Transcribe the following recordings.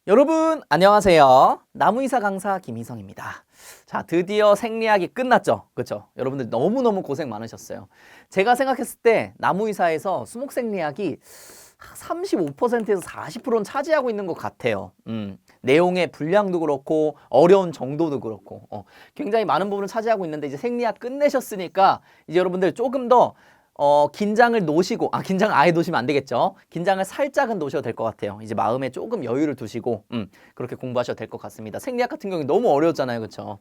여러분 안녕하세요. 나무이사 강사 김희성입니다. 자, 드디어 생리학이 끝났죠. 그렇죠? 여러분들 너무너무 고생 많으셨어요. 제가 생각했을 때 나무이사에서 수목생리학이 35%에서 40%는 차지하고 있는 것 같아요. 내용의 분량도 그렇고 어려운 정도도 그렇고 굉장히 많은 부분을 차지하고 있는데 이제 생리학 끝내셨으니까 이제 여러분들 조금 더 긴장을 놓으시고, 긴장 아예 놓으시면 안 되겠죠. 긴장을 살짝은 놓으셔도 될 것 같아요. 이제 마음에 조금 여유를 두시고, 그렇게 공부하셔도 될 것 같습니다. 생리학 같은 경우는 너무 어려웠잖아요. 그쵸?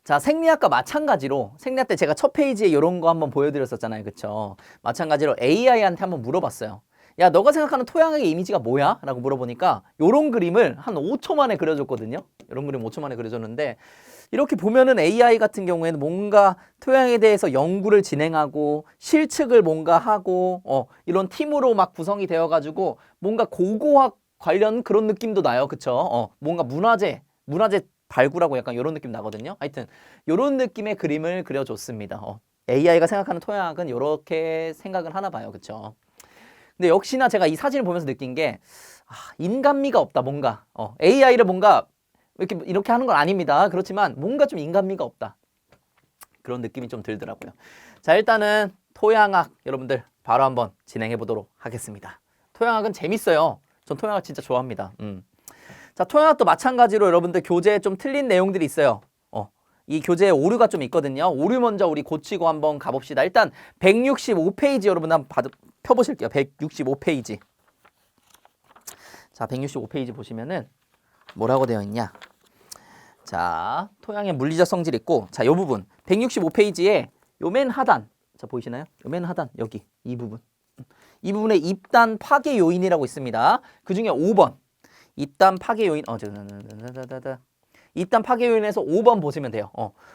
자, 생리학과 마찬가지로, 생리학 때 제가 첫 페이지에 이런 거 한번 보여드렸었잖아요. 그쵸? 마찬가지로 AI한테 한번 물어봤어요. 야, 너가 생각하는 토양의 이미지가 뭐야? 라고 물어보니까 요런 그림을 한 5초 만에 그려줬거든요. 이런 그림 5초 만에 그려줬는데 이렇게 보면은 AI 같은 경우에는 뭔가 토양에 대해서 연구를 진행하고 실측을 뭔가 하고 이런 팀으로 막 구성이 되어가지고 뭔가 고고학 관련 그런 느낌도 나요. 그쵸? 뭔가 문화재 발굴하고 약간 이런 느낌 나거든요. 하여튼 이런 느낌의 그림을 그려줬습니다. AI가 생각하는 토양은 이렇게 생각을 하나 봐요. 그쵸? 근데 역시나 제가 이 사진을 보면서 느낀 게 인간미가 없다. 뭔가 AI를 뭔가 이렇게 하는 건 아닙니다. 그렇지만 뭔가 좀 인간미가 없다. 그런 느낌이 좀 들더라고요. 자, 일단은 토양학 여러분들 바로 한번 진행해 보도록 하겠습니다. 토양학은 재밌어요. 전 토양학 진짜 좋아합니다. 자, 토양학도 마찬가지로 여러분들 교재에 좀 틀린 내용들이 있어요. 이 교재에 오류가 좀 있거든요. 오류 먼저 우리 고치고 한번 가봅시다. 일단 165페이지 여러분 한번 펴보실게요. 165페이지. 자, 165페이지 보시면은 뭐라고 되어 있냐? 자, 토양의 물리적 성질 있고, 자, 요 부분 165페이지에 요 맨 하단, 자 보이시나요? 요 맨 하단 여기 이 부분, 이 부분에 입단 파괴 요인이라고 있습니다. 그 중에 5번 입단 파괴 요인, 입단 파괴 요인에서 5번 보시면 돼요.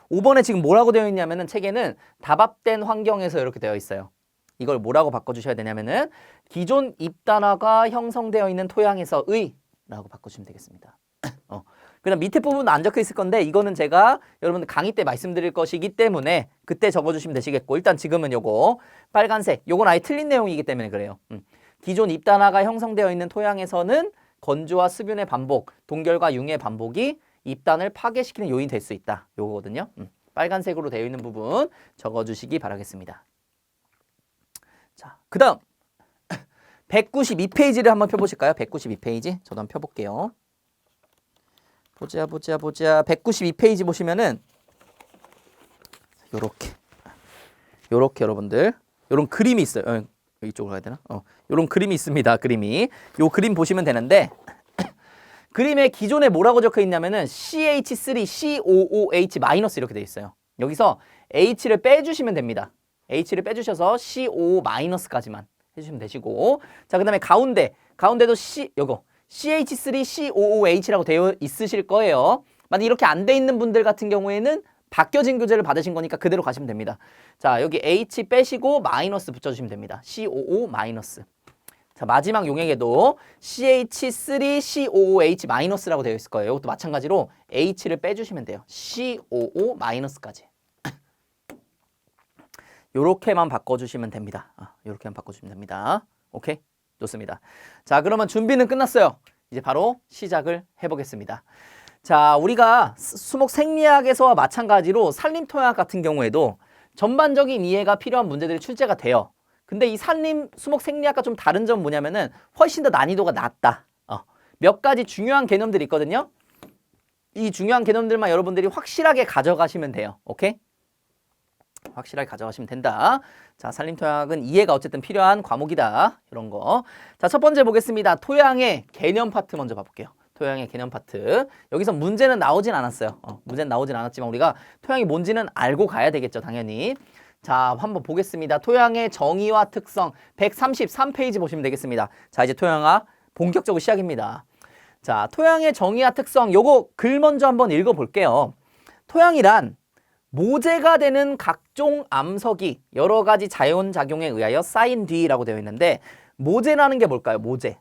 5번에 지금 뭐라고 되어 있냐면은 책에는 다밥된 환경에서 이렇게 되어 있어요. 이걸 뭐라고 바꿔주셔야 되냐면은 기존 입단화가 형성되어 있는 토양에서의 라고 바꿔주시면 되겠습니다. 그다음 밑에 부분은 안 적혀 있을 건데 이거는 제가 여러분들 강의 때 말씀드릴 것이기 때문에 그때 적어주시면 되시겠고, 일단 지금은 요거 빨간색 요건 아예 틀린 내용이기 때문에 그래요. 기존 입단화가 형성되어 있는 토양에서는 건조와 습윤의 반복, 동결과 융의 반복이 입단을 파괴시키는 요인이 될 수 있다. 요거거든요. 빨간색으로 되어 있는 부분 적어주시기 바라겠습니다. 자, 그 다음 192페이지를 한번 펴보실까요? 192페이지 저도 한번 펴볼게요. 보자. 192페이지 보시면은 요렇게 여러분들 요런 그림이 있어요. 이쪽으로 가야 되나? 요런 그림이 있습니다. 그림이. 요 그림 보시면 되는데 그림에 기존에 뭐라고 적혀 있냐면은 CH3COOH- 이렇게 돼 있어요. 여기서 H를 빼주시면 됩니다. H를 빼주셔서 CO-까지만 해주시면 되시고, 자, 그 다음에 가운데도 요거 CH3COOH라고 되어 있으실 거예요. 만약 이렇게 안 돼 있는 분들 같은 경우에는 바뀌어진 교재를 받으신 거니까 그대로 가시면 됩니다. 자, 여기 H 빼시고 마이너스 붙여주시면 됩니다. COO-. 자, 마지막 용액에도 CH3COOH- 되어 있을 거예요. 이것도 마찬가지로 H를 빼주시면 돼요. COO-까지. 요렇게만 바꿔주시면 됩니다. 요렇게만 바꿔주시면 됩니다. 오케이? 좋습니다. 자, 그러면 준비는 끝났어요. 이제 바로 시작을 해보겠습니다. 자, 우리가 수목 생리학에서와 마찬가지로 산림토양 같은 경우에도 전반적인 이해가 필요한 문제들이 출제가 돼요. 근데 이 수목 생리학과 좀 다른 점은 뭐냐면은 훨씬 더 난이도가 낮다. 몇 가지 중요한 개념들이 있거든요. 이 중요한 개념들만 여러분들이 확실하게 가져가시면 돼요. 오케이? 확실하게 가져가시면 된다. 자, 산림토양은 이해가 어쨌든 필요한 과목이다. 이런 거. 자, 첫 번째 보겠습니다. 토양의 개념 파트 먼저 봐볼게요. 토양의 개념 파트. 여기서 문제는 나오진 않았어요. 문제는 나오진 않았지만 우리가 토양이 뭔지는 알고 가야 되겠죠. 당연히. 자, 한번 보겠습니다. 토양의 정의와 특성 133페이지 보시면 되겠습니다. 자, 이제 토양학 본격적으로 시작입니다. 자, 토양의 정의와 특성 요거 글 먼저 한번 읽어볼게요. 토양이란 모재가 되는 각종 암석이 여러 가지 자연작용에 의하여 쌓인 뒤라고 되어 있는데, 모재라는 게 뭘까요? 모재.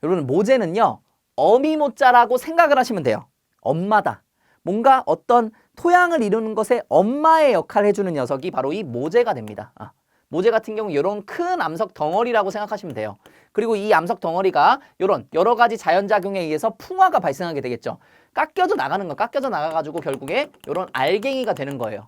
여러분, 모재는요, 어미모자라고 생각을 하시면 돼요. 엄마다. 뭔가 어떤 토양을 이루는 것에 엄마의 역할을 해주는 녀석이 바로 이 모재가 됩니다. 모재 같은 경우 이런 큰 암석 덩어리라고 생각하시면 돼요. 그리고 이 암석 덩어리가 이런 여러 가지 자연작용에 의해서 풍화가 발생하게 되겠죠. 깎여져 나가는 거, 깎여져 나가가지고 결국에 이런 알갱이가 되는 거예요.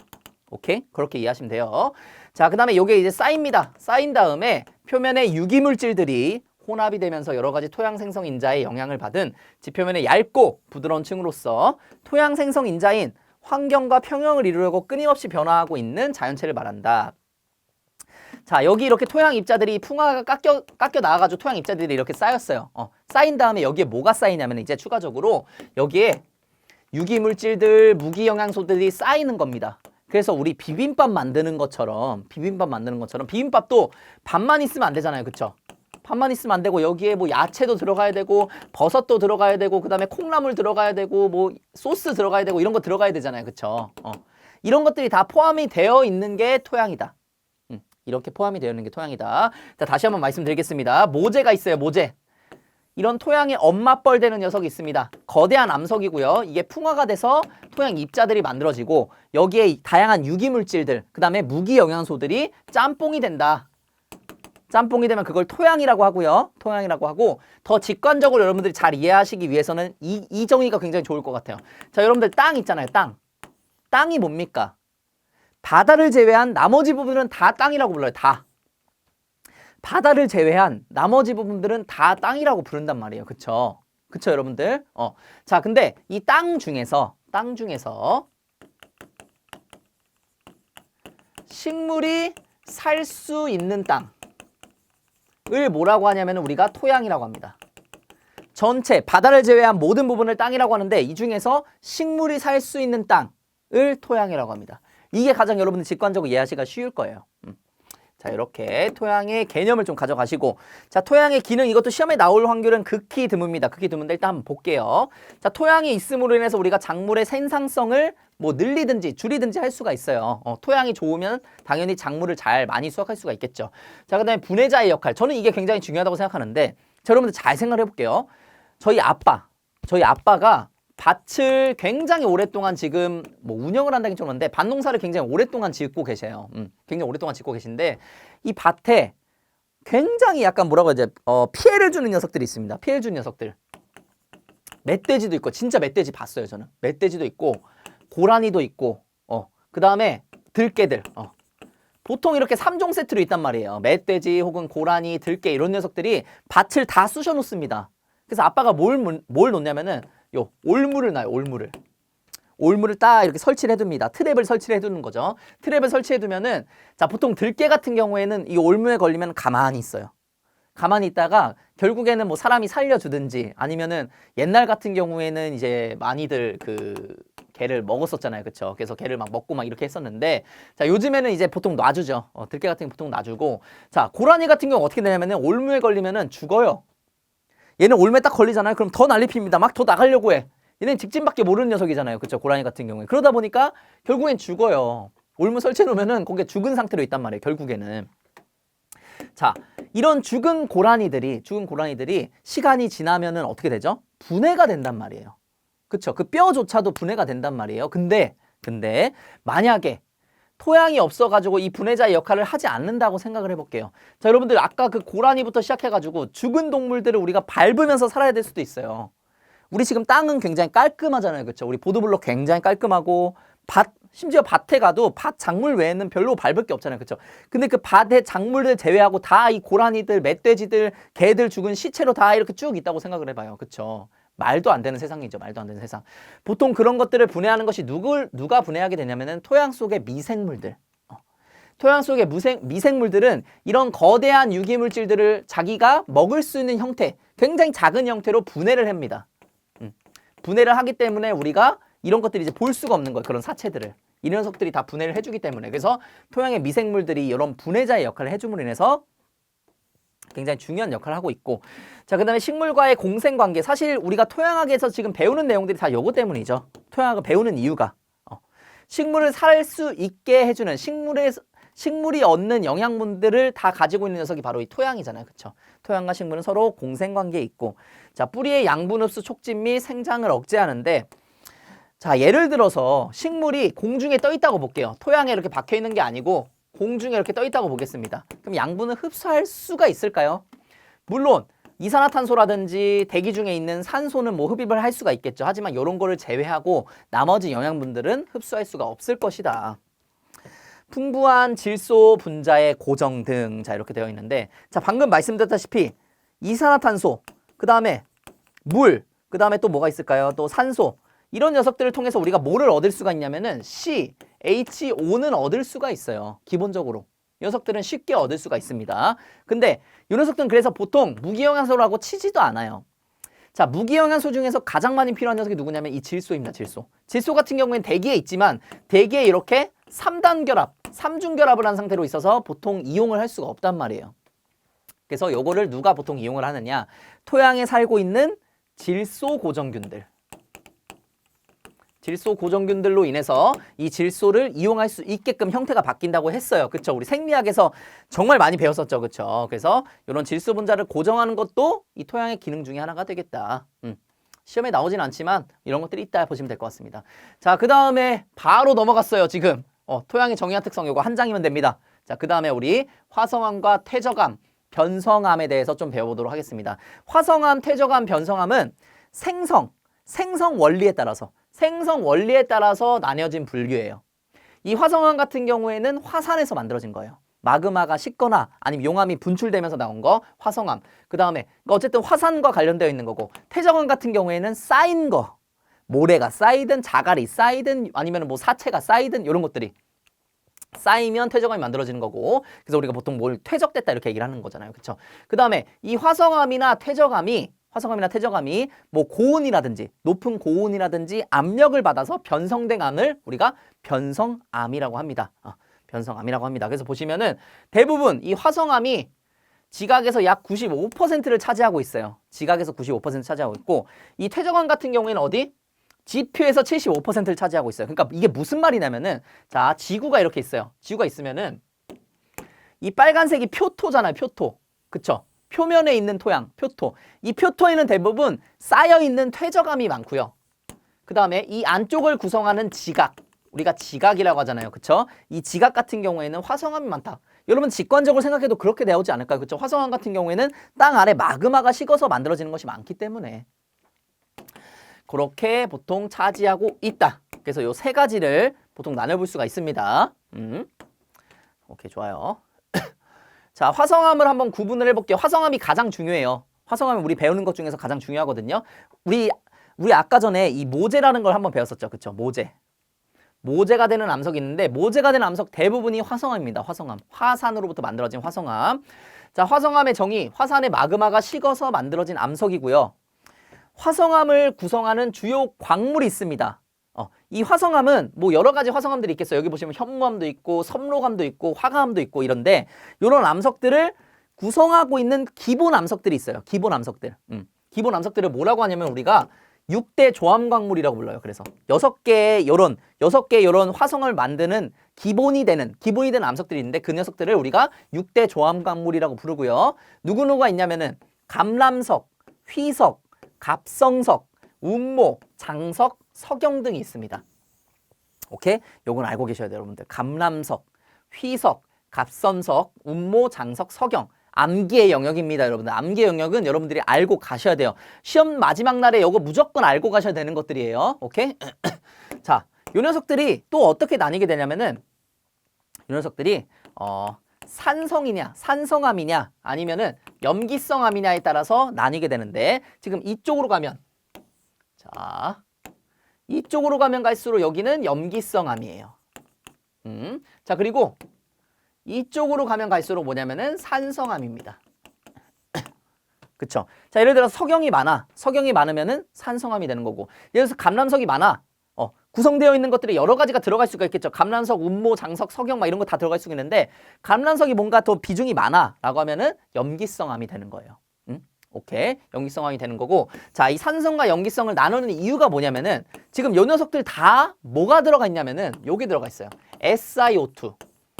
오케이? 그렇게 이해하시면 돼요. 자, 그 다음에 요게 이제 쌓입니다. 쌓인 다음에 표면에 유기물질들이 혼합이 되면서 여러 가지 토양 생성 인자의 영향을 받은 지표면의 얇고 부드러운 층으로서 토양 생성 인자인 환경과 평형을 이루려고 끊임없이 변화하고 있는 자연체를 말한다. 자, 여기 이렇게 토양 입자들이 풍화가 깎여 나와가지고 토양 입자들이 이렇게 쌓였어요. 쌓인 다음에 여기에 뭐가 쌓이냐면 이제 추가적으로 여기에 유기물질들, 무기영양소들이 쌓이는 겁니다. 그래서 우리 비빔밥 만드는 것처럼 비빔밥도 밥만 있으면 안 되잖아요. 그쵸? 밥만 있으면 안 되고 여기에 뭐 야채도 들어가야 되고 버섯도 들어가야 되고 그다음에 콩나물 들어가야 되고 뭐 소스 들어가야 되고 이런 거 들어가야 되잖아요. 그쵸? 이런 것들이 다 포함이 되어 있는 게 토양이다. 이렇게 포함이 되어 있는 게 토양이다. 자, 다시 한번 말씀드리겠습니다. 모재가 있어요. 모재. 이런 토양에 엄마뻘 되는 녀석이 있습니다. 거대한 암석이고요. 이게 풍화가 돼서 토양 입자들이 만들어지고 여기에 다양한 유기물질들, 그 다음에 무기영양소들이 짬뽕이 된다. 짬뽕이 되면 그걸 토양이라고 하고요. 토양이라고 하고 더 직관적으로 여러분들이 잘 이해하시기 위해서는 이 정의가 굉장히 좋을 것 같아요. 자, 여러분들 땅 있잖아요. 땅. 땅이 뭡니까? 바다를 제외한 나머지 부분은 다 땅이라고 불러요. 다. 바다를 제외한 나머지 부분들은 다 땅이라고 부른단 말이에요. 그쵸? 그쵸, 여러분들? 자, 근데 이 땅 중에서 식물이 살 수 있는 땅을 뭐라고 하냐면 우리가 토양이라고 합니다. 전체 바다를 제외한 모든 부분을 땅이라고 하는데 이 중에서 식물이 살 수 있는 땅을 토양이라고 합니다. 이게 가장 여러분들 직관적으로 이해하시기가 쉬울 거예요. 자, 이렇게 토양의 개념을 좀 가져가시고, 자, 토양의 기능, 이것도 시험에 나올 확률은 극히 드뭅니다. 극히 드문데 일단 한번 볼게요. 자, 토양이 있음으로 인해서 우리가 작물의 생산성을 뭐 늘리든지 줄이든지 할 수가 있어요. 토양이 좋으면 당연히 작물을 잘 많이 수확할 수가 있겠죠. 자, 그 다음에 분해자의 역할. 저는 이게 굉장히 중요하다고 생각하는데, 자, 여러분들 잘 생각해 볼게요. 저희 아빠가 밭을 굉장히 오랫동안 지금 뭐 운영을 한다긴 좀 그런데 밭농사를 굉장히 오랫동안 짓고 계세요. 굉장히 오랫동안 짓고 계신데 이 밭에 굉장히 약간 뭐라고 해야 돼? 피해를 주는 녀석들이 있습니다. 피해를 주는 녀석들. 멧돼지도 있고 진짜 멧돼지 봤어요, 저는. 멧돼지도 있고 고라니도 있고 그 다음에 들깨들. 보통 이렇게 3종 세트로 있단 말이에요. 멧돼지 혹은 고라니, 들깨 이런 녀석들이 밭을 다 쑤셔 놓습니다. 그래서 아빠가 뭘 놓냐면은 요 올물을 놔요. 올물을 딱 이렇게 설치를 해둡니다. 트랩을 설치를 해두는 거죠. 트랩을 설치해두면은 자, 보통 들깨 같은 경우에는 이 올물에 걸리면 가만히 있어요. 가만히 있다가 결국에는 뭐 사람이 살려주든지 아니면은 옛날 같은 경우에는 이제 많이들 그 개를 먹었었잖아요. 그쵸? 그래서 개를 막 먹고 막 이렇게 했었는데 자, 요즘에는 이제 보통 놔주죠. 들깨 같은 경우 보통 놔주고 자, 고라니 같은 경우 어떻게 되냐면은 올무에 걸리면은 죽어요. 얘는 올무에 딱 걸리잖아요. 그럼 더 난리 핍니다. 막 더 나가려고 해. 얘는 직진밖에 모르는 녀석이잖아요. 그쵸? 고라니 같은 경우에. 그러다 보니까 결국엔 죽어요. 올무 설치해 놓으면은 거기에 죽은 상태로 있단 말이에요. 결국에는. 자, 이런 죽은 고라니들이 시간이 지나면은 어떻게 되죠? 분해가 된단 말이에요. 그쵸? 그 뼈조차도 분해가 된단 말이에요. 근데 만약에 토양이 없어가지고 이 분해자의 역할을 하지 않는다고 생각을 해볼게요. 자, 여러분들 아까 그 고라니부터 시작해가지고 죽은 동물들을 우리가 밟으면서 살아야 될 수도 있어요. 우리 지금 땅은 굉장히 깔끔하잖아요. 그쵸? 우리 보도블록 굉장히 깔끔하고 심지어 밭에 가도 밭 작물 외에는 별로 밟을 게 없잖아요. 그쵸? 근데 그 밭의 작물들 제외하고 다 이 고라니들, 멧돼지들, 개들 죽은 시체로 다 이렇게 쭉 있다고 생각을 해봐요. 그쵸? 말도 안 되는 세상이죠. 말도 안 되는 세상. 보통 그런 것들을 분해하는 것이 누가 분해하게 되냐면은 토양 속의 미생물들. 토양 속의 미생물들은 이런 거대한 유기물질들을 자기가 먹을 수 있는 형태, 굉장히 작은 형태로 분해를 합니다. 분해를 하기 때문에 우리가 이런 것들이 이제 볼 수가 없는 거예요. 그런 사체들을. 이 녀석들이 다 분해를 해주기 때문에. 그래서 토양의 미생물들이 이런 분해자의 역할을 해줌으로 인해서 굉장히 중요한 역할을 하고 있고 자, 그 다음에 식물과의 공생관계 사실 우리가 토양학에서 지금 배우는 내용들이 다 요거 때문이죠. 토양학을 배우는 이유가 식물을 살 수 있게 해주는 식물이 얻는 영양분들을 다 가지고 있는 녀석이 바로 이 토양이잖아요. 그쵸? 토양과 식물은 서로 공생관계에 있고 자, 뿌리의 양분 흡수 촉진 및 생장을 억제하는데 자, 예를 들어서 식물이 공중에 떠 있다고 볼게요. 토양에 이렇게 박혀 있는 게 아니고 공중에 이렇게 떠 있다고 보겠습니다. 그럼 양분을 흡수할 수가 있을까요? 물론 이산화탄소라든지 대기 중에 있는 산소는 뭐 흡입을 할 수가 있겠죠. 하지만 이런 거를 제외하고 나머지 영양분들은 흡수할 수가 없을 것이다. 풍부한 질소 분자의 고정 등, 자 이렇게 되어 있는데, 자 방금 말씀드렸다시피 이산화탄소, 그 다음에 물, 그 다음에 또 뭐가 있을까요? 또 산소, 이런 녀석들을 통해서 우리가 뭐를 얻을 수가 있냐면은 CHO는 얻을 수가 있어요. 기본적으로 녀석들은 쉽게 얻을 수가 있습니다. 근데 이 녀석들은 그래서 보통 무기영양소라고 치지도 않아요. 자, 무기영양소 중에서 가장 많이 필요한 녀석이 누구냐면 이 질소입니다. 질소. 질소 같은 경우에는 대기에 있지만 대기에 이렇게 3단 결합, 3중 결합을 한 상태로 있어서 보통 이용을 할 수가 없단 말이에요. 그래서 요거를 누가 보통 이용을 하느냐? 토양에 살고 있는 질소 고정균들. 질소 고정균들로 인해서 이 질소를 이용할 수 있게끔 형태가 바뀐다고 했어요. 그쵸? 우리 생리학에서 정말 많이 배웠었죠. 그쵸? 그래서 이런 질소 분자를 고정하는 것도 이 토양의 기능 중에 하나가 되겠다. 시험에 나오진 않지만 이런 것들이 있다 보시면 될 것 같습니다. 자, 그 다음에 바로 넘어갔어요. 지금 토양의 정의와 특성 요거 한 장이면 됩니다. 자, 그 다음에 우리 화성암과 퇴적암, 변성암에 대해서 좀 배워보도록 하겠습니다. 화성암, 퇴적암, 변성암은 생성 원리에 따라서 나뉘어진 분류예요. 이 화성암 같은 경우에는 화산에서 만들어진 거예요. 마그마가 식거나 아니면 용암이 분출되면서 나온 거 화성암. 그 다음에 어쨌든 화산과 관련되어 있는 거고, 퇴적암 같은 경우에는 쌓인 거, 모래가 쌓이든 자갈이 쌓이든 아니면 뭐 사체가 쌓이든 이런 것들이 쌓이면 퇴적암이 만들어지는 거고, 그래서 우리가 보통 뭘 퇴적됐다 이렇게 얘기를 하는 거잖아요. 그렇죠? 그 다음에 이 화성암이나 퇴적암이 뭐 고온이라든지 높은 고온이라든지 압력을 받아서 변성된 암을 우리가 변성암이라고 합니다. 변성암이라고 합니다. 그래서 보시면은 대부분 이 화성암이 지각에서 약 95%를 차지하고 있어요. 지각에서 95% 차지하고 있고, 이 퇴적암 같은 경우에는 어디? 지표에서 75%를 차지하고 있어요. 그러니까 이게 무슨 말이냐면은, 자, 지구가 이렇게 있어요. 지구가 있으면은 이 빨간색이 표토잖아요. 표토. 그쵸? 표면에 있는 토양, 표토. 이 표토에는 대부분 쌓여있는 퇴적암이 많고요. 그 다음에 이 안쪽을 구성하는 지각, 우리가 지각이라고 하잖아요. 그쵸? 이 지각 같은 경우에는 화성암이 많다. 여러분 직관적으로 생각해도 그렇게 나오지 않을까요? 그쵸? 화성암 같은 경우에는 땅 아래 마그마가 식어서 만들어지는 것이 많기 때문에 그렇게 보통 차지하고 있다. 그래서 요 세 가지를 보통 나눠볼 수가 있습니다. 오케이, 좋아요. 자, 화성암을 한번 구분을 해볼게요. 화성암이 가장 중요해요. 화성암은 우리 배우는 것 중에서 가장 중요하거든요. 우리 아까 전에 이 모제라는 걸 한번 배웠었죠. 그쵸? 모제가 되는 암석이 있는데, 모제가 되는 암석 대부분이 화성암입니다. 화성암. 화산으로부터 만들어진 화성암. 자, 화성암의 정의, 화산의 마그마가 식어서 만들어진 암석이고요. 화성암을 구성하는 주요 광물이 있습니다. 이 화성암은 뭐 여러 가지 화성암들이 있겠어요. 여기 보시면 현무암도 있고 섬로암도 있고 화가암도 있고 이런데, 이런 암석들을 구성하고 있는 기본 암석들이 있어요. 기본 암석들. 기본 암석들을 뭐라고 하냐면 우리가 6대 조암 광물이라고 불러요. 그래서 6개의 요런 화성을 만드는 기본이 되는 암석들이 있는데, 그 녀석들을 우리가 6대 조암 광물이라고 부르고요. 누구누구가 있냐면은 감람석, 휘석, 갑성석, 운모, 장석, 석영 등이 있습니다. 오케이? 요건 알고 계셔야 돼요, 여러분들. 감람석, 휘석, 갑성석, 운모, 장석, 석영. 암기의 영역입니다, 여러분들. 암기의 영역은 여러분들이 알고 가셔야 돼요. 시험 마지막 날에 요거 무조건 알고 가셔야 되는 것들이에요. 오케이? 자, 요 녀석들이 또 어떻게 나뉘게 되냐면은, 요 녀석들이 산성이냐, 산성암이냐, 아니면은 염기성암이냐에 따라서 나뉘게 되는데, 지금 이쪽으로 가면, 자, 이쪽으로 가면 갈수록 여기는 염기성암이에요. 자, 그리고 이쪽으로 가면 갈수록 뭐냐면은 산성암입니다. 그쵸? 자, 예를 들어서 석영이 많으면은 산성암이 되는 거고, 예를 들어서 감람석이 많아. 구성되어 있는 것들이 여러 가지가 들어갈 수가 있겠죠. 감람석, 운모, 장석, 석영 막 이런 거 다 들어갈 수 있는데, 감람석이 뭔가 더 비중이 많아라고 하면은 염기성암이 되는 거예요. 오케이, 염기성암이 되는 거고, 자, 이 산성과 염기성을 나누는 이유가 뭐냐면은, 지금 요 녀석들 다 뭐가 들어가 있냐면은 여기 들어가 있어요. SiO2.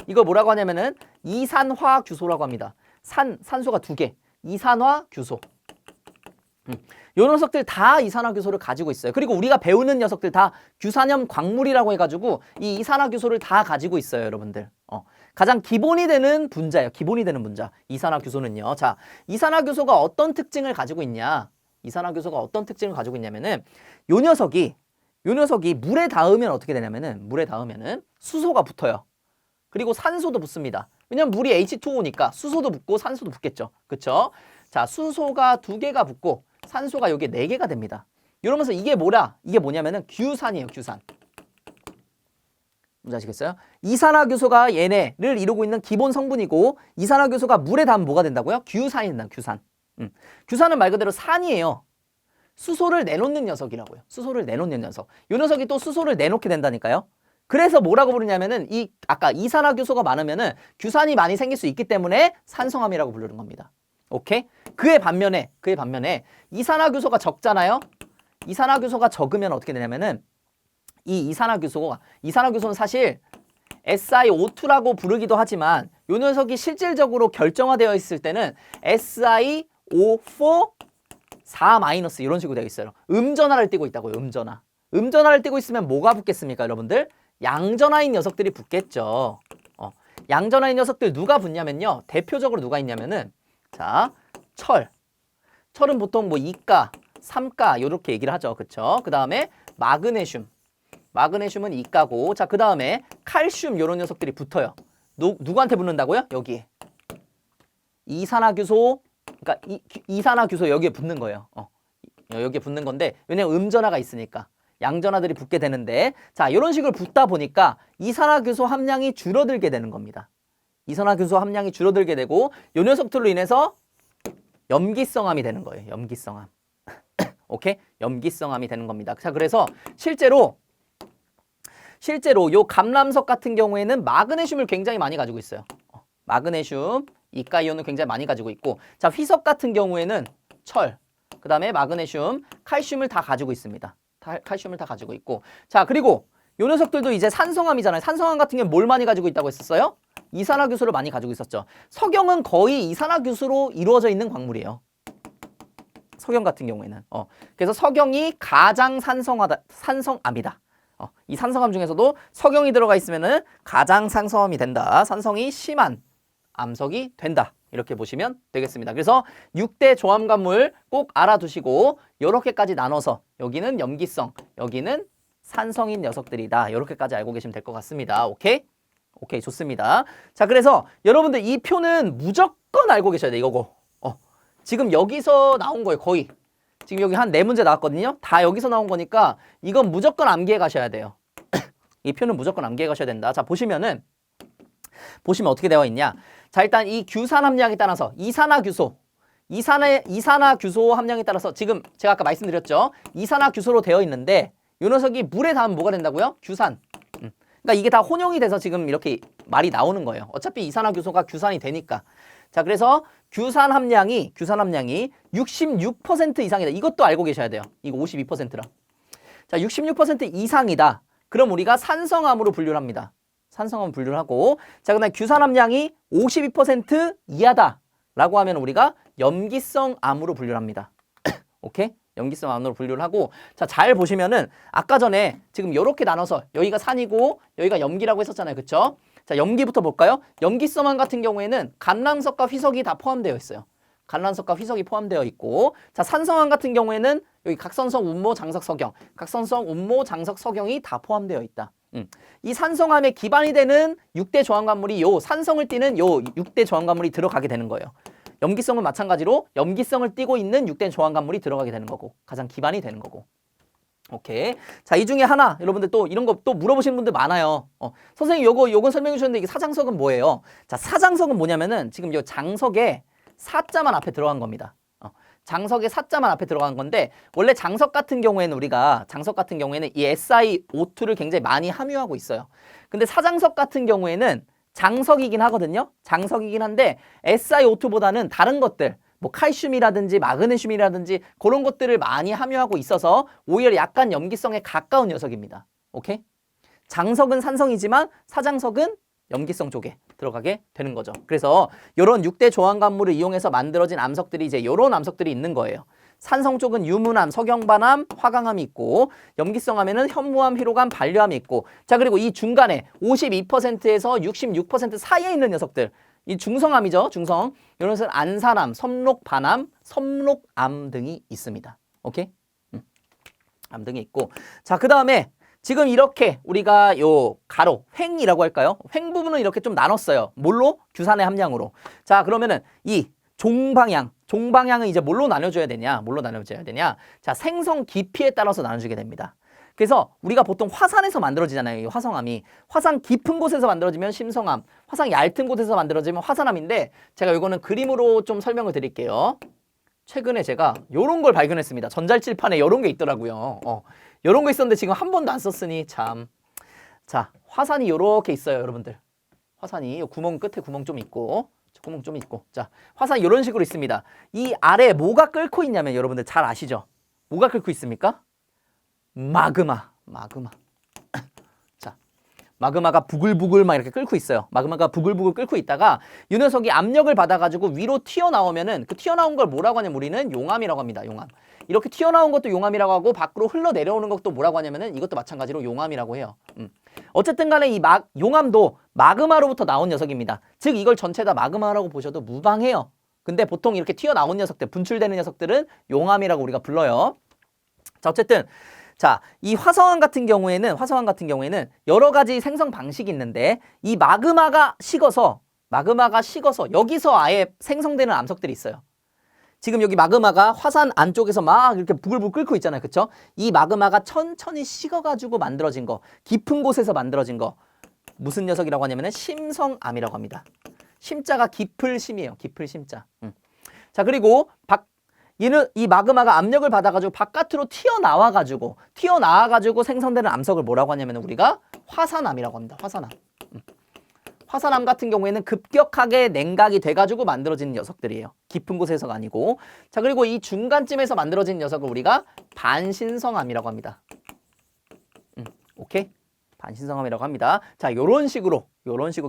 이걸 뭐라고 하냐면은 이산화규소라고 합니다. 산소가 2개. 이산화규소. 요 녀석들 다 이산화규소를 가지고 있어요. 그리고 우리가 배우는 녀석들 다 규산염 광물이라고 해가지고 이 이산화규소를 다 가지고 있어요, 여러분들. 가장 기본이 되는 분자예요. 기본이 되는 분자. 이산화규소는요. 자, 이산화규소가 어떤 특징을 가지고 있냐? 이산화규소가 어떤 특징을 가지고 있냐면은 요 녀석이 물에 닿으면 어떻게 되냐면은 물에 닿으면은 수소가 붙어요. 그리고 산소도 붙습니다. 왜냐면 물이 H2O니까 수소도 붙고 산소도 붙겠죠. 그쵸? 자, 수소가 2개가 붙고 산소가 여기 4개가 됩니다. 이러면서 이게 뭐라? 이게 뭐냐면은 규산이에요. 규산. 뭔지 아시겠어요? 이산화규소가 얘네를 이루고 있는 기본 성분이고 이산화규소가 물에 닿으면 뭐가 된다고요? 규산이 된다. 규산. 규산은 말 그대로 산이에요. 수소를 내놓는 녀석이라고요. 수소를 내놓는 녀석. 이 녀석이 또 수소를 내놓게 된다니까요. 그래서 뭐라고 부르냐면은 아까 이산화규소가 많으면은 규산이 많이 생길 수 있기 때문에 산성함이라고 부르는 겁니다. 오케이? 그의 반면에 이산화규소가 적잖아요. 이산화규소가 적으면 어떻게 되냐면은 이산화규소는 사실 SiO2라고 부르기도 하지만 이 녀석이 실질적으로 결정화되어 있을 때는 SiO4 4- 이런 식으로 되어 있어요. 음전화를 띠고 있다고요. 음전화를 띠고 있으면 뭐가 붙겠습니까, 여러분들? 양전화인 녀석들이 붙겠죠. 양전화인 녀석들 누가 붙냐면요. 대표적으로 누가 있냐면은 자, 철은 보통 뭐 2가, 3가 이렇게 얘기를 하죠. 그쵸? 그 다음에 마그네슘은 2가고 자, 그 다음에 칼슘 이런 녀석들이 붙어요. 누구한테 붙는다고요? 여기에. 이산화규소, 그러니까 이산화규소 여기에 붙는 거예요. 여기에 붙는 건데 왜냐면 음전화가 있으니까 양전화들이 붙게 되는데 자, 이런 식으로 붙다 보니까 이산화규소 함량이 줄어들게 되는 겁니다. 이산화규소 함량이 줄어들게 되고 이 녀석들로 인해서 염기성암이 되는 거예요. 염기성암. 오케이? 염기성암이 되는 겁니다. 자, 그래서 실제로 요 감람석 같은 경우에는 마그네슘을 굉장히 많이 가지고 있어요. 마그네슘, 이가이온을 굉장히 많이 가지고 있고 자, 휘석 같은 경우에는 철, 그 다음에 마그네슘, 칼슘을 다 가지고 있습니다. 칼슘을 다 가지고 있고 자, 그리고 요 녀석들도 이제 산성암이잖아요. 산성암 같은 경우는 뭘 많이 가지고 있다고 했었어요? 이산화규소를 많이 가지고 있었죠. 석영은 거의 이산화규소로 이루어져 있는 광물이에요. 석영 같은 경우에는. 그래서 석영이 가장 산성암이다. 이 산성암 중에서도 석영이 들어가 있으면은 가장 산성암이 된다. 산성이 심한 암석이 된다. 이렇게 보시면 되겠습니다. 그래서 6대 조합광물 꼭 알아두시고 이렇게까지 나눠서 여기는 염기성, 여기는 산성인 녀석들이다. 이렇게까지 알고 계시면 될 것 같습니다. 오케이? 오케이, 좋습니다. 자, 그래서 여러분들 이 표는 무조건 알고 계셔야 돼. 이거고. 지금 여기서 나온 거예요. 거의. 지금 여기 한 4문제 나왔거든요. 다 여기서 나온 거니까 이건 무조건 암기해 가셔야 돼요. 이 표는 무조건 암기해 가셔야 된다. 자, 보시면 어떻게 되어 있냐. 자, 일단 이 규산 함량에 따라서 이산화규소 함량에 따라서 지금 제가 아까 말씀드렸죠. 이산화규소로 되어 있는데 이 녀석이 물에 닿으면 뭐가 된다고요? 규산. 그러니까 이게 다 혼용이 돼서 지금 이렇게 말이 나오는 거예요. 어차피 이산화규소가 규산이 되니까. 자, 그래서 규산 함량이 66% 이상이다. 이것도 알고 계셔야 돼요. 이거 52%라. 자, 66% 이상이다. 그럼 우리가 산성암으로 분류를 합니다. 산성암 분류를 하고 자, 그다음에 규산 함량이 52% 이하다 라고 하면 우리가 염기성 암으로 분류를 합니다. 오케이? 염기성 암으로 분류를 하고 자, 잘 보시면은 아까 전에 지금 이렇게 나눠서 여기가 산이고 여기가 염기라고 했었잖아요. 그쵸? 자, 염기부터 볼까요? 염기성암 같은 경우에는 간람석과 휘석이 다 포함되어 있어요. 간람석과 휘석이 포함되어 있고 자, 산성암 같은 경우에는 여기 각선성, 운모, 장석, 석영 각선성, 운모, 장석, 석영이 다 포함되어 있다. 이 산성암의 기반이 되는 6대 조합광물이 요 산성을 띠는 요 6대 조합광물이 들어가게 되는 거예요. 염기성은 마찬가지로 염기성을 띠고 있는 6대 조합광물이 들어가게 되는 거고 가장 기반이 되는 거고. 오케이. 자, 이 중에 하나 여러분들 또 이런 거 또 물어보시는 분들 많아요. 선생님 요건 설명해 주셨는데 이게 사장석은 뭐예요? 자, 사장석은 뭐냐면은 지금 요 장석에 사자만 앞에 들어간 겁니다. 장석에 사자만 앞에 들어간 건데 원래 장석 같은 경우에는 이 SiO2를 굉장히 많이 함유하고 있어요. 근데 사장석 같은 경우에는 장석이긴 하거든요. 장석이긴 한데 SiO2보다는 다른 것들 뭐 칼슘이라든지 마그네슘이라든지 그런 것들을 많이 함유하고 있어서 오히려 약간 염기성에 가까운 녀석입니다. 오케이? 장석은 산성이지만 사장석은 염기성 쪽에 들어가게 되는 거죠. 그래서 이런 6대 조합광물을 이용해서 만들어진 암석들이 이제 이런 암석들이 있는 거예요. 산성 쪽은 유문암, 석영반암, 화강암이 있고 염기성암에는 현무암, 희로암, 반려암이 있고 자 그리고 이 중간에 52%에서 66% 사이에 있는 녀석들 이 중성암이죠. 중성. 이런 것은 안산암, 섬록반암, 섬록암 등이 있습니다. 오케이? 암 등이 있고 자 그 다음에 지금 이렇게 우리가 요 가로, 횡이라고 할까요? 횡 부분은 이렇게 좀 나눴어요. 뭘로? 규산의 함량으로. 자 그러면은 이 종방향은 이제 뭘로 나눠줘야 되냐? 뭘로 나눠줘야 되냐? 자 생성 깊이에 따라서 나눠주게 됩니다. 그래서 우리가 보통 화산에서 만들어지잖아요. 이 화성암이. 화산 깊은 곳에서 만들어지면 심성암, 화산 얇은 곳에서 만들어지면 화산암인데 제가 이거는 그림으로 좀 설명을 드릴게요. 최근에 제가 요런 걸 발견했습니다. 전자칠판에 요런 게 있더라고요. 요런 거 있었는데 지금 한 번도 안 썼으니 참. 자, 화산이 요렇게 있어요, 여러분들. 화산이 요 구멍 끝에 구멍 좀 있고 구멍 좀 있고 자, 화산이 요런 식으로 있습니다. 이 아래 뭐가 끓고 있냐면 여러분들 잘 아시죠? 뭐가 끓고 있습니까? 마그마. 자, 마그마가 부글부글 막 이렇게 끓고 있어요. 마그마가 부글부글 끓고 있다가 이 녀석이 압력을 받아가지고 위로 튀어나오면은 그 튀어나온 걸 뭐라고 하냐면 우리는 용암이라고 합니다. 용암. 이렇게 튀어나온 것도 용암이라고 하고 밖으로 흘러내려오는 것도 뭐라고 하냐면은 이것도 마찬가지로 용암이라고 해요. 어쨌든 간에 이 용암도 마그마로부터 나온 녀석입니다. 즉 이걸 전체 다 마그마라고 보셔도 무방해요. 근데 보통 이렇게 튀어나온 녀석들, 분출되는 녀석들은 용암이라고 우리가 불러요. 자, 어쨌든 자, 이 화성암 같은 경우에는 여러 가지 생성 방식이 있는데 이 마그마가 식어서 여기서 아예 생성되는 암석들이 있어요. 지금 여기 마그마가 화산 안쪽에서 막 이렇게 부글부글 끓고 있잖아요. 그쵸? 이 마그마가 천천히 식어가지고 만들어진 거, 깊은 곳에서 만들어진 거 무슨 녀석이라고 하냐면 심성암이라고 합니다. 심자가 깊을 심이에요. 깊을 심자. 자, 그리고 얘는 이 마그마가 압력을 받아가지고 바깥으로 튀어나와가지고 생성되는 암석을 뭐라고 하냐면 우리가 화산암이라고 합니다. 화산암. 화산암 같은 경우에는 급격하게 냉각이 돼가지고 만들어진 녀석들이에요. 깊은 곳에서가 아니고. 자 그리고 이 중간쯤에서 만들어진 녀석을 우리가 반신성암이라고 합니다. 오케이? 반신성암이라고 합니다. 자 요런 식으로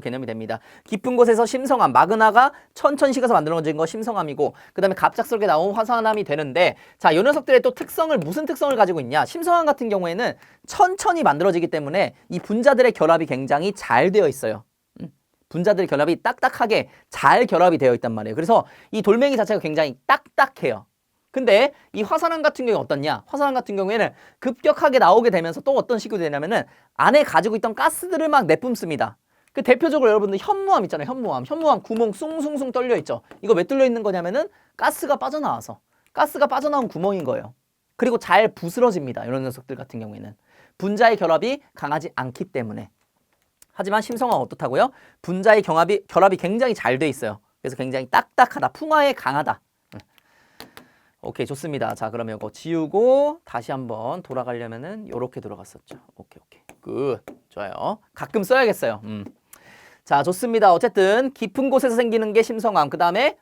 개념이 됩니다. 깊은 곳에서 심성암, 마그마가 천천히 식어서 만들어진 거 심성암이고 그 다음에 갑작스럽게 나온 화산암이 되는데 자 이 녀석들의 또 무슨 특성을 가지고 있냐. 심성암 같은 경우에는 천천히 만들어지기 때문에 이 분자들의 결합이 굉장히 잘 되어 있어요. 분자들의 결합이 딱딱하게 잘 결합이 되어 있단 말이에요. 그래서 이 돌멩이 자체가 굉장히 딱딱해요. 근데 이 화산암 같은 경우에 어떻냐? 화산암 같은 경우에는 급격하게 나오게 되면서 또 어떤 식으로 되냐면은 안에 가지고 있던 가스들을 막 내뿜습니다. 그 대표적으로 여러분들 현무암 있잖아요. 현무암 구멍 숭숭숭 뚫려 있죠. 이거 왜 뚫려 있는 거냐면은 가스가 빠져나온 구멍인 거예요. 그리고 잘 부스러집니다. 이런 녀석들 같은 경우에는 분자의 결합이 강하지 않기 때문에. 하지만 심성암은 어떻다고요? 분자의 결합이 굉장히 잘 돼 있어요. 그래서 굉장히 딱딱하다. 풍화에 강하다. 오케이, 좋습니다. 자, 그러면 이거 지우고 다시 한번 돌아가려면은 요렇게 돌아갔었죠. 오케이. 굿. 좋아요. 가끔 써야겠어요. 자, 좋습니다. 어쨌든 깊은 곳에서 생기는 게 심성암. 그 다음에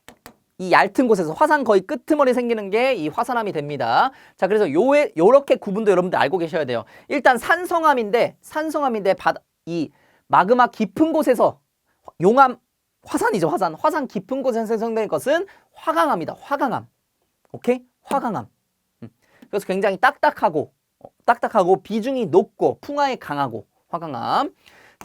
이 얇은 곳에서 화산 거의 끄트머리 생기는 게 이 화산암이 됩니다. 자, 그래서 요렇게 구분도 여러분들 알고 계셔야 돼요. 일단 산성암인데 이 마그마 깊은 곳에서 화산이죠. 화산 깊은 곳에서 생성된 것은 화강암이다. 화강암. 오케이? 화강암. 그래서 굉장히 딱딱하고 비중이 높고 풍화에 강하고 화강암.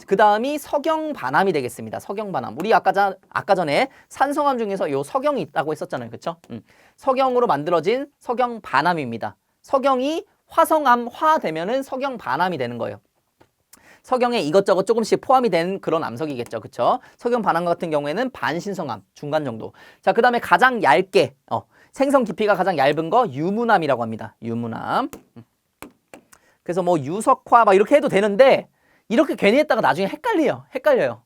그 다음이 석영반암이 되겠습니다. 석영반암. 우리 아까 전에 산성암 중에서 요 석영이 있다고 했었잖아요. 그쵸? 석영으로 만들어진 석영반암입니다. 석영이 화성암화되면은 석영반암이 되는 거예요. 석영에 이것저것 조금씩 포함이 된 그런 암석이겠죠. 그쵸? 석영반암 같은 경우에는 반신성암, 중간 정도. 자, 그 다음에 가장 얇게, 생성 깊이가 가장 얇은 거 유문암이라고 합니다. 유문암. 그래서 뭐 유석화 막 이렇게 해도 되는데 이렇게 괜히 했다가 나중에 헷갈려요.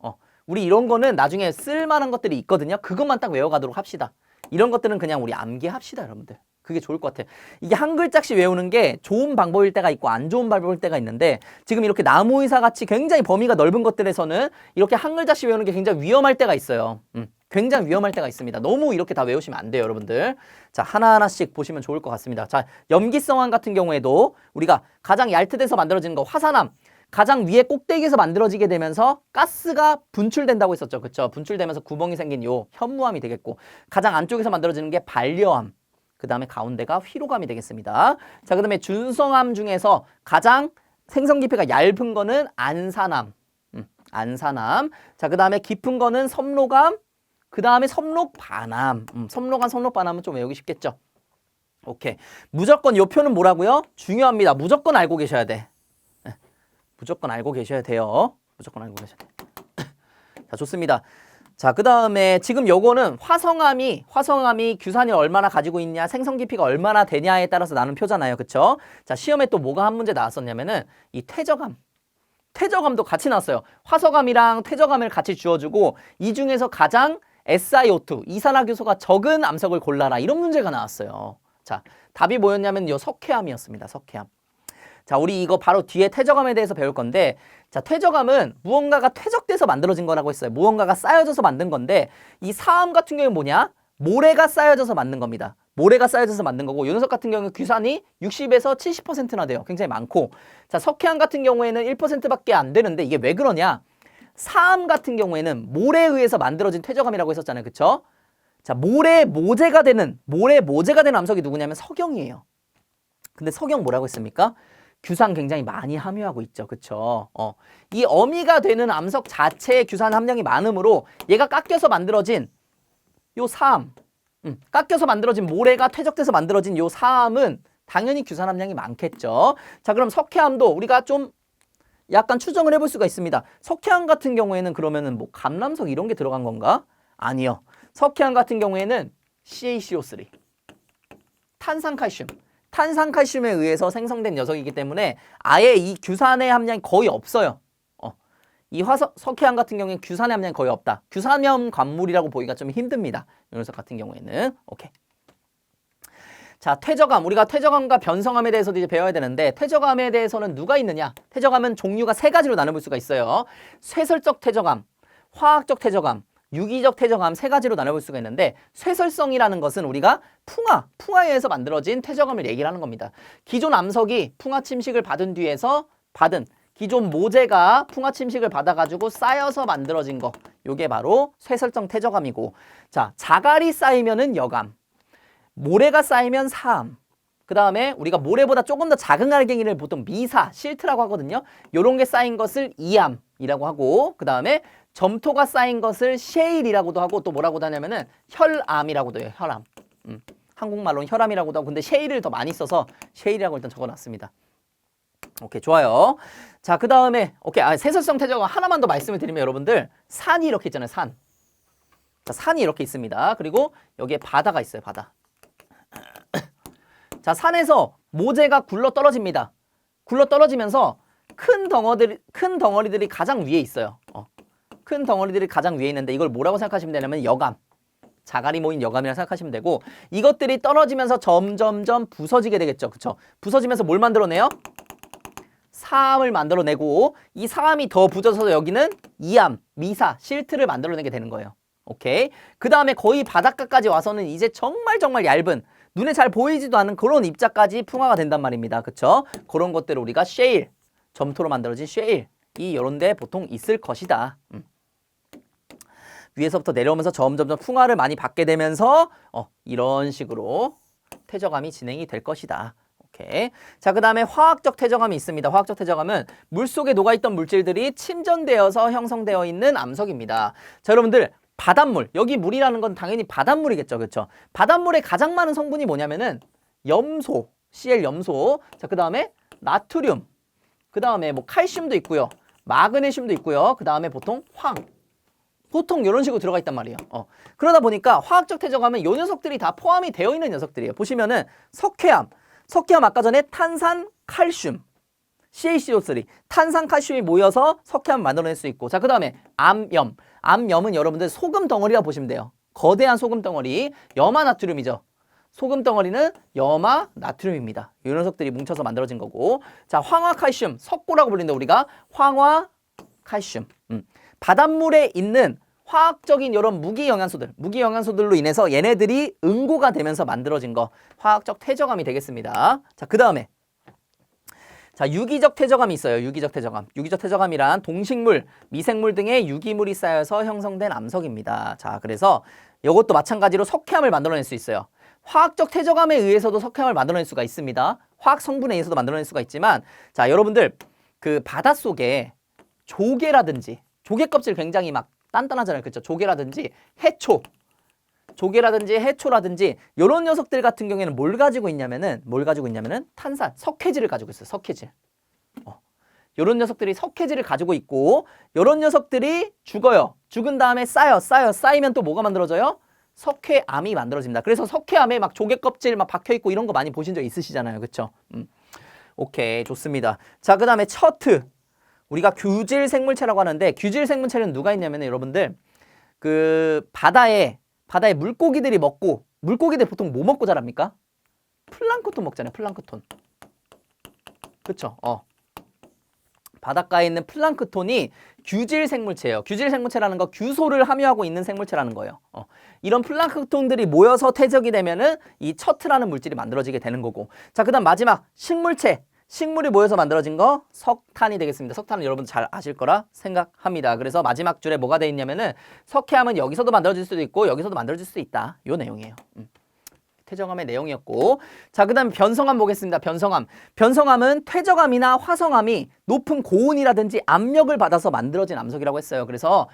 우리 이런 거는 나중에 쓸만한 것들이 있거든요. 그것만 딱 외워가도록 합시다. 이런 것들은 그냥 우리 암기합시다, 여러분들. 그게 좋을 것 같아요. 이게 한 글자씩 외우는 게 좋은 방법일 때가 있고 안 좋은 방법일 때가 있는데 지금 이렇게 나무의사 같이 굉장히 범위가 넓은 것들에서는 이렇게 한 글자씩 외우는 게 굉장히 위험할 때가 있어요. 굉장히 위험할 때가 있습니다. 너무 이렇게 다 외우시면 안 돼요, 여러분들. 자, 하나하나씩 보시면 좋을 것 같습니다. 자, 염기성암 같은 경우에도 우리가 가장 얇트돼서 만들어지는 거 화산암. 가장 위에 꼭대기에서 만들어지게 되면서 가스가 분출된다고 했었죠. 그쵸? 분출되면서 구멍이 생긴 요 현무암이 되겠고 가장 안쪽에서 만들어지는 게 반려암. 그 다음에 가운데가 휘로감이 되겠습니다. 자, 그 다음에 준성암 중에서 가장 생성 깊이가 얇은 거는 안산암. 안산암. 자, 그 다음에 깊은 거는 섬록암. 그 다음에 섬록반암. 섬록암, 섬록반암은 좀 외우기 쉽겠죠? 오케이. 무조건 요 표는 뭐라고요? 중요합니다. 무조건 알고 계셔야 돼. 네. 무조건 알고 계셔야 돼요. 무조건 알고 계셔야 돼. 자, 좋습니다. 자, 그 다음에 지금 요거는 화성암이 규산을 얼마나 가지고 있냐, 생성 깊이가 얼마나 되냐에 따라서 나눈 표잖아요. 그쵸? 자, 시험에 또 뭐가 한 문제 나왔었냐면은 이 퇴적암도 같이 나왔어요. 화성암이랑 퇴적암을 같이 주어주고 이 중에서 가장 SiO2, 이산화탄소가 적은 암석을 골라라. 이런 문제가 나왔어요. 자, 답이 뭐였냐면 요 석회암이었습니다. 석회암. 자, 우리 이거 바로 뒤에 퇴적암에 대해서 배울 건데, 자, 퇴적암은 무언가가 퇴적돼서 만들어진 거라고 했어요. 무언가가 쌓여져서 만든 건데, 이 사암 같은 경우는 뭐냐? 모래가 쌓여져서 만든 겁니다. 모래가 쌓여져서 만든 거고, 요 녀석 같은 경우는 규산이 60에서 70%나 돼요. 굉장히 많고. 자, 석회암 같은 경우에는 1%밖에 안 되는데, 이게 왜 그러냐? 사암 같은 경우에는 모래에 의해서 만들어진 퇴적암이라고 했었잖아요. 그쵸? 자, 모래 모재가 되는 암석이 누구냐면 석영이에요. 근데 석영 뭐라고 했습니까? 규산 굉장히 많이 함유하고 있죠. 그쵸? 이 어미가 되는 암석 자체의 규산 함량이 많으므로 얘가 깎여서 만들어진 요 사암, 깎여서 만들어진 모래가 퇴적돼서 만들어진 요 사암은 당연히 규산 함량이 많겠죠. 자, 그럼 석회암도 우리가 좀 약간 추정을 해볼 수가 있습니다. 석회암 같은 경우에는 그러면은 뭐 감람석 이런 게 들어간 건가? 아니요. 석회암 같은 경우에는 CaCO3, 탄산칼슘에 의해서 생성된 녀석이기 때문에 아예 이 규산의 함량이 거의 없어요. 이 석회암 같은 경우에는 규산의 함량이 거의 없다. 규산염 관물이라고 보기가 좀 힘듭니다. 이 녀석 같은 경우에는. 오케이. 자, 퇴적암. 우리가 퇴적암과 변성암에 대해서도 이제 배워야 되는데, 퇴적암에 대해서는 누가 있느냐? 퇴적암은 종류가 3가지로 나눠볼 수가 있어요. 쇠설적 퇴적암, 화학적 퇴적암, 유기적 퇴적암 3가지로 나눠볼 수가 있는데, 쇠설성이라는 것은 우리가 풍화에 의해서 만들어진 퇴적암을 얘기를 하는 겁니다. 기존 암석이 풍화 침식을 받은 뒤에서 받은 기존 모재가 풍화 침식을 받아가지고 쌓여서 만들어진 거, 요게 바로 쇠설성 퇴적암이고, 자, 자갈이 쌓이면은 여암, 모래가 쌓이면 사암, 그 다음에 우리가 모래보다 조금 더 작은 알갱이를 보통 미사, 실트라고 하거든요. 요런 게 쌓인 것을 이암이라고 하고, 그 다음에 점토가 쌓인 것을 셰일이라고도 하고, 또 뭐라고도 하냐면은 혈암이라고도 해요. 혈암. 한국말로는 혈암이라고도 하고, 근데 셰일을 더 많이 써서 셰일이라고 일단 적어놨습니다. 오케이, 좋아요. 자, 그 다음에 쇠설성 퇴적암 하나만 더 말씀을 드리면 여러분들, 산이 이렇게 있잖아요. 산. 자, 산이 이렇게 있습니다. 그리고 여기에 바다가 있어요. 바다. 자, 산에서 모재가 굴러 떨어집니다. 굴러 떨어지면서 큰 덩어리들이 가장 위에 있어요. 큰 덩어리들이 가장 위에 있는데 이걸 뭐라고 생각하시면 되냐면 여감. 자갈이 모인 여감이라고 생각하시면 되고, 이것들이 떨어지면서 점점점 부서지게 되겠죠. 그쵸? 부서지면서 뭘 만들어내요? 사암을 만들어내고, 이 사암이 더 부서져서 여기는 이암, 미사, 실트를 만들어내게 되는 거예요. 오케이. 그 다음에 거의 바닷가까지 와서는 이제 정말 얇은, 눈에 잘 보이지도 않는 그런 입자까지 풍화가 된단 말입니다. 그쵸? 그런 것들을 우리가 셰일, 점토로 만들어진 셰일이 이런 데 보통 있을 것이다. 위에서부터 내려오면서 점점점 풍화를 많이 받게 되면서 이런 식으로 퇴적암이 진행이 될 것이다. 오케이. 자, 그 다음에 화학적 퇴적암이 있습니다. 화학적 퇴적암은 물속에 녹아있던 물질들이 침전되어서 형성되어 있는 암석입니다. 자, 여러분들, 바닷물, 여기 물이라는 건 당연히 바닷물이겠죠. 그렇죠? 바닷물에 가장 많은 성분이 뭐냐면은 염소, Cl 염소. 자, 그 다음에 나트륨, 그 다음에 뭐 칼슘도 있고요, 마그네슘도 있고요, 그 다음에 보통 보통 이런 식으로 들어가 있단 말이에요. 그러다 보니까 화학적 퇴적암은 요 녀석들이 다 포함이 되어 있는 녀석들이에요. 보시면은 석회암 아까 전에 탄산, 칼슘, CaCO3, 탄산, 칼슘이 모여서 석회암 만들어낼 수 있고, 자, 그 다음에 암염은 여러분들 소금 덩어리라 보시면 돼요. 거대한 소금 덩어리, 염화 나트륨이죠. 소금 덩어리는 염화 나트륨입니다. 이 녀석들이 뭉쳐서 만들어진 거고, 자, 황화칼슘, 석고라고 불리는데 우리가 황화칼슘. 바닷물에 있는 화학적인 이런 무기영양소들로 인해서 얘네들이 응고가 되면서 만들어진 거, 화학적 퇴적암이 되겠습니다. 자, 그 다음에 자, 유기적 퇴적암이 있어요. 유기적 퇴적암이란 동식물, 미생물 등의 유기물이 쌓여서 형성된 암석입니다. 자, 그래서 이것도 마찬가지로 석회암을 만들어낼 수 있어요. 화학적 퇴적암에 의해서도 석회암을 만들어낼 수가 있습니다. 화학 성분에 의해서도 만들어낼 수가 있지만, 자, 여러분들 그 바닷속에 조개라든지, 조개 껍질 굉장히 막 단단하잖아요. 그렇죠? 조개라든지 해초라든지 이런 녀석들 같은 경우에는 뭘 가지고 있냐면은 탄산, 석회질을 가지고 있어요. 석회질. 이런 녀석들이 석회질을 가지고 있고, 이런 녀석들이 죽어요. 죽은 다음에 쌓이면 또 뭐가 만들어져요? 석회암이 만들어집니다. 그래서 석회암에 막 조개 껍질 막 박혀 있고 이런 거 많이 보신 적 있으시잖아요. 그렇죠? 오케이, 좋습니다. 자, 그다음에 처트. 우리가 규질 생물체라고 하는데, 규질 생물체는 누가 있냐면 여러분들 그 바다에 물고기들이 먹고, 물고기들 보통 뭐 먹고 자랍니까? 플랑크톤 먹잖아요. 플랑크톤. 그쵸? 바닷가에 있는 플랑크톤이 규질 생물체예요. 규질 생물체라는 거 규소를 함유하고 있는 생물체라는 거예요. 이런 플랑크톤들이 모여서 퇴적이 되면은 이 처트라는 물질이 만들어지게 되는 거고. 자, 그다음 마지막 식물체. 식물이 모여서 만들어진 거 석탄이 되겠습니다. 석탄은 여러분 잘 아실 거라 생각합니다. 그래서 마지막 줄에 뭐가 돼 있냐면은 석회암은 여기서도 만들어질 수도 있고 여기서도 만들어질 수도 있다. 요 내용이에요. 퇴적암의 내용이었고, 자, 그 다음에 변성암 보겠습니다. 변성암은 퇴적암이나 화성암이 높은 고온이라든지 압력을 받아서 만들어진 암석이라고 했어요. 그래서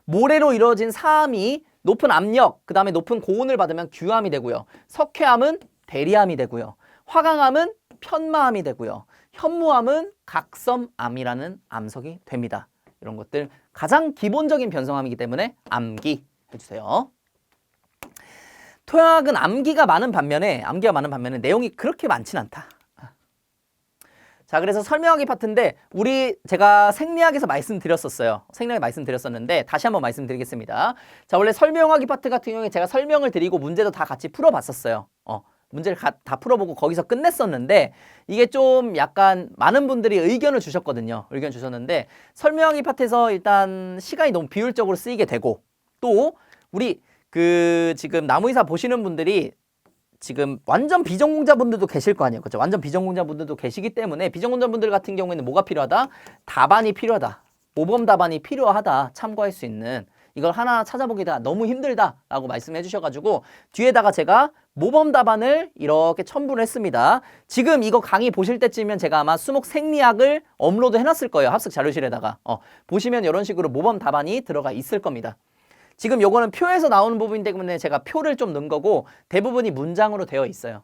모래로 이루어진 사암이 높은 압력, 그 다음에 높은 고온을 받으면 규암이 되고요. 석회암은 대리암이 되고요. 화강암은 편마암이 되고요. 현무암은 각섬암이라는 암석이 됩니다. 이런 것들 가장 기본적인 변성암이기 때문에 암기 해주세요. 토양학은 암기가 많은 반면에 내용이 그렇게 많진 않다. 자, 그래서 설명하기 파트인데 제가 생리학에서 말씀드렸었는데 다시 한번 말씀드리겠습니다. 자, 원래 설명하기 파트 같은 경우에 제가 설명을 드리고 문제도 다 같이 풀어봤었어요. 문제를 다 풀어보고 거기서 끝냈었는데, 이게 좀 약간 많은 분들이 의견을 주셨거든요. 의견 주셨는데 설명하기 파트에서 일단 시간이 너무 비효율적으로 쓰이게 되고, 또 우리 지금 나무의사 보시는 분들이 지금 완전 비전공자분들도 계실 거 아니에요. 그렇죠? 완전 비전공자분들도 계시기 때문에 비전공자분들 같은 경우에는 뭐가 필요하다? 답안이 필요하다. 모범 답안이 필요하다. 참고할 수 있는. 이걸 하나 찾아보기가 너무 힘들다라고 말씀해 주셔가지고 뒤에다가 제가 모범 답안을 이렇게 첨부를 했습니다. 지금 이거 강의 보실 때쯤이면 제가 아마 수목 생리학을 업로드 해놨을 거예요. 합숙 자료실에다가. 보시면 이런 식으로 모범 답안이 들어가 있을 겁니다. 지금 요거는 표에서 나오는 부분이기 때문에 제가 표를 좀 넣은 거고 대부분이 문장으로 되어 있어요.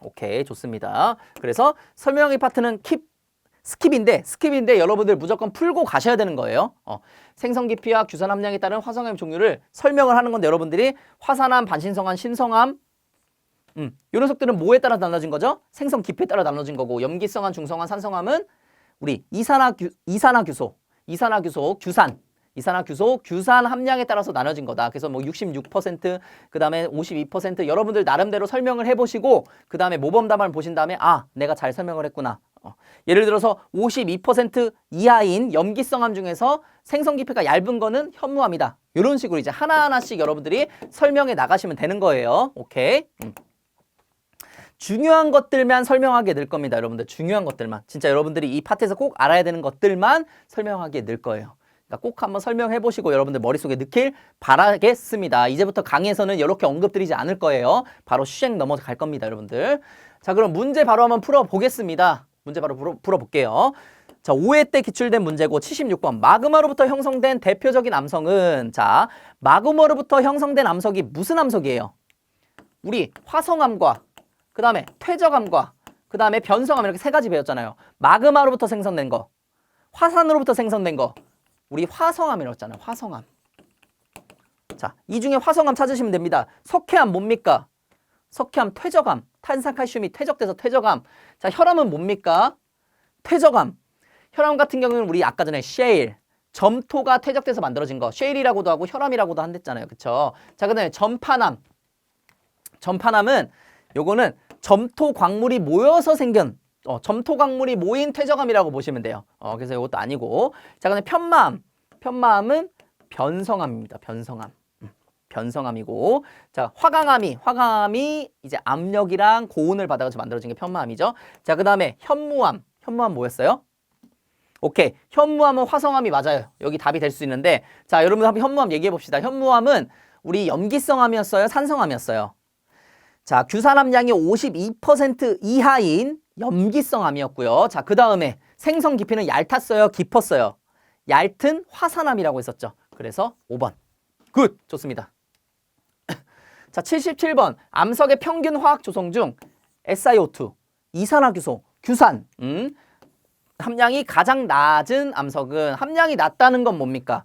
오케이, 좋습니다. 그래서 설명의 파트는 스킵인데 여러분들 무조건 풀고 가셔야 되는 거예요. 생성 깊이와 규산 함량에 따른 화성암 종류를 설명을 하는 건데, 여러분들이 화산암, 반신성암, 신성암 이 녀석들은 뭐에 따라 나눠진 거죠? 생성 깊이에 따라 나눠진 거고, 염기성암, 중성암, 산성암은 우리 이산화규소, 규산 함량에 따라서 나눠진 거다. 그래서 뭐 66%, 그 다음에 52% 여러분들 나름대로 설명을 해보시고 그 다음에 모범 답안을 보신 다음에 내가 잘 설명을 했구나. 예를 들어서 52% 이하인 염기성암 중에서 생성 깊이가 얇은 거는 현무암이다. 이런 식으로 이제 하나하나씩 여러분들이 설명해 나가시면 되는 거예요. 오케이. 중요한 것들만 설명하게 될 겁니다. 여러분들 중요한 것들만. 진짜 여러분들이 이 파트에서 꼭 알아야 되는 것들만 설명하게 될 거예요. 그러니까 꼭 한번 설명해 보시고 여러분들 머릿속에 넣길 바라겠습니다. 이제부터 강의에서는 이렇게 언급드리지 않을 거예요. 바로 슈행 넘어갈 겁니다, 여러분들. 자, 그럼 문제 바로 한번 풀어보겠습니다. 문제 바로 풀어볼게요. 자, 5회 때 기출된 문제고 76번. 마그마로부터 형성된 대표적인 암석은, 자, 마그마로부터 형성된 암석이 무슨 암석이에요? 우리 화성암과 그 다음에 퇴적암과 그 다음에 변성암 이렇게 세 가지 배웠잖아요. 마그마로부터 생성된 거, 화산으로부터 생성된 거, 우리 화성암이라고 했잖아요. 화성암. 자, 이 중에 화성암 찾으시면 됩니다. 석회암 뭡니까? 석회암 퇴적암. 탄산칼슘이 퇴적돼서 퇴적암. 자, 혈암은 뭡니까? 퇴적암. 혈암 같은 경우는 우리 아까 전에 셰일, 점토가 퇴적돼서 만들어진 거. 셰일이라고도 하고 혈암이라고도 한댔잖아요. 그쵸? 자, 그 다음에 전판암. 전판암은 요거는 점토 광물이 모여서 생긴 점토 광물이 모인 퇴적암이라고 보시면 돼요. 그래서 이것도 아니고. 자, 그다음에 편마암은 변성암입니다. 변성암이고. 자, 화강암이 이제 압력이랑 고온을 받아서 만들어진 게 편마암이죠. 자, 그다음에 현무암 뭐였어요? 오케이. 현무암은 화성암이 맞아요. 여기 답이 될 수 있는데, 자, 여러분 한번 현무암 얘기해 봅시다. 현무암은 우리 염기성암이었어요? 산성암이었어요? 자, 규산 함량이 52% 이하인 염기성 암이었고요. 자, 그 다음에 생성 깊이는 얇았어요, 깊었어요? 얇은 화산암이라고 했었죠. 그래서 5번. 굿! 좋습니다. 자, 77번. 암석의 평균 화학 조성 중 SiO2, 이산화규소, 규산, 함량이 가장 낮은 암석은 함량이 낮다는 건 뭡니까?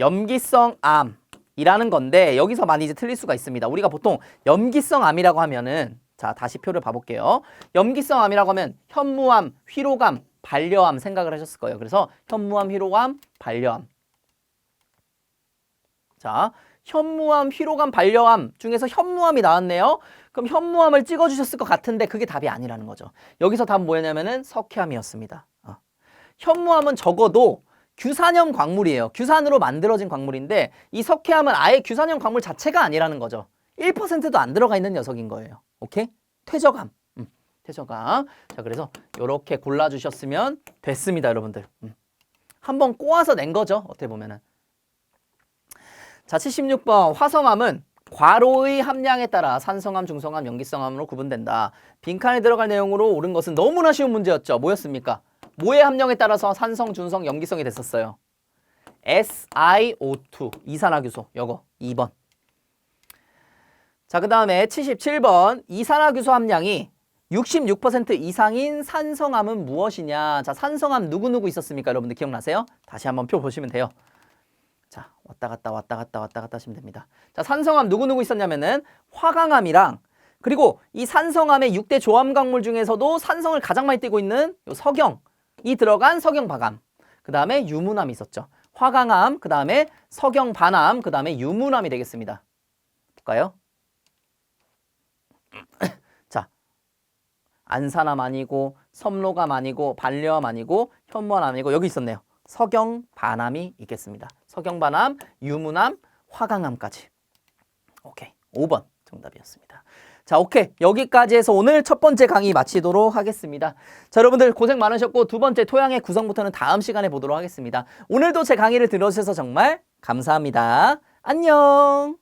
염기성 암이라는 건데 여기서 많이 이제 틀릴 수가 있습니다. 우리가 보통 염기성 암이라고 하면은 자, 다시 표를 봐볼게요. 염기성 암이라고 하면 현무암, 휘로감, 반려암 생각을 하셨을 거예요. 그래서 현무암, 휘로감, 반려암. 자, 현무암, 휘로감, 반려암 중에서 현무암이 나왔네요. 그럼 현무암을 찍어주셨을 것 같은데 그게 답이 아니라는 거죠. 여기서 답은 뭐였냐면은 석회암이었습니다. 현무암은 적어도 규산형 광물이에요. 규산으로 만들어진 광물인데 이 석회암은 아예 규산형 광물 자체가 아니라는 거죠. 1%도 안 들어가 있는 녀석인 거예요. 오케이? 퇴적암. 퇴적암. 자, 그래서 이렇게 골라주셨으면 됐습니다, 여러분들. 한번 꼬아서 낸 거죠, 어떻게 보면은. 자, 76번 화성암은 괄호의 함량에 따라 산성암, 중성암, 염기성암으로 구분된다. 빈칸에 들어갈 내용으로 옳은 것은 너무나 쉬운 문제였죠. 뭐였습니까? 뭐의 함량에 따라서 산성, 중성, 염기성이 됐었어요? SiO2, 이산화규소. 요거 2번. 자, 그 다음에 77번 이산화규소 함량이 66% 이상인 산성암은 무엇이냐? 자, 산성암 누구누구 있었습니까? 여러분들 기억나세요? 다시 한번 표 보시면 돼요. 자, 왔다 갔다 하시면 됩니다. 자, 산성암 누구누구 있었냐면은 화강암이랑 그리고 이 산성암의 6대 조암 광물 중에서도 산성을 가장 많이 띠고 있는 요 석영이 들어간 석영박암. 그 다음에 유문암이 있었죠. 화강암, 그 다음에 석영반암, 그 다음에 유문암이 되겠습니다. 볼까요? 자, 안산암 아니고 섬로감 아니고 반려암 아니고 현무암 아니고 여기 있었네요. 석영반암이 있겠습니다. 석영반암, 유문암, 화강암까지. 오케이. 5번 정답이었습니다. 자, 오케이. 여기까지 해서 오늘 첫 번째 강의 마치도록 하겠습니다. 자, 여러분들 고생 많으셨고 두 번째 토양의 구성부터는 다음 시간에 보도록 하겠습니다. 오늘도 제 강의를 들어주셔서 정말 감사합니다. 안녕.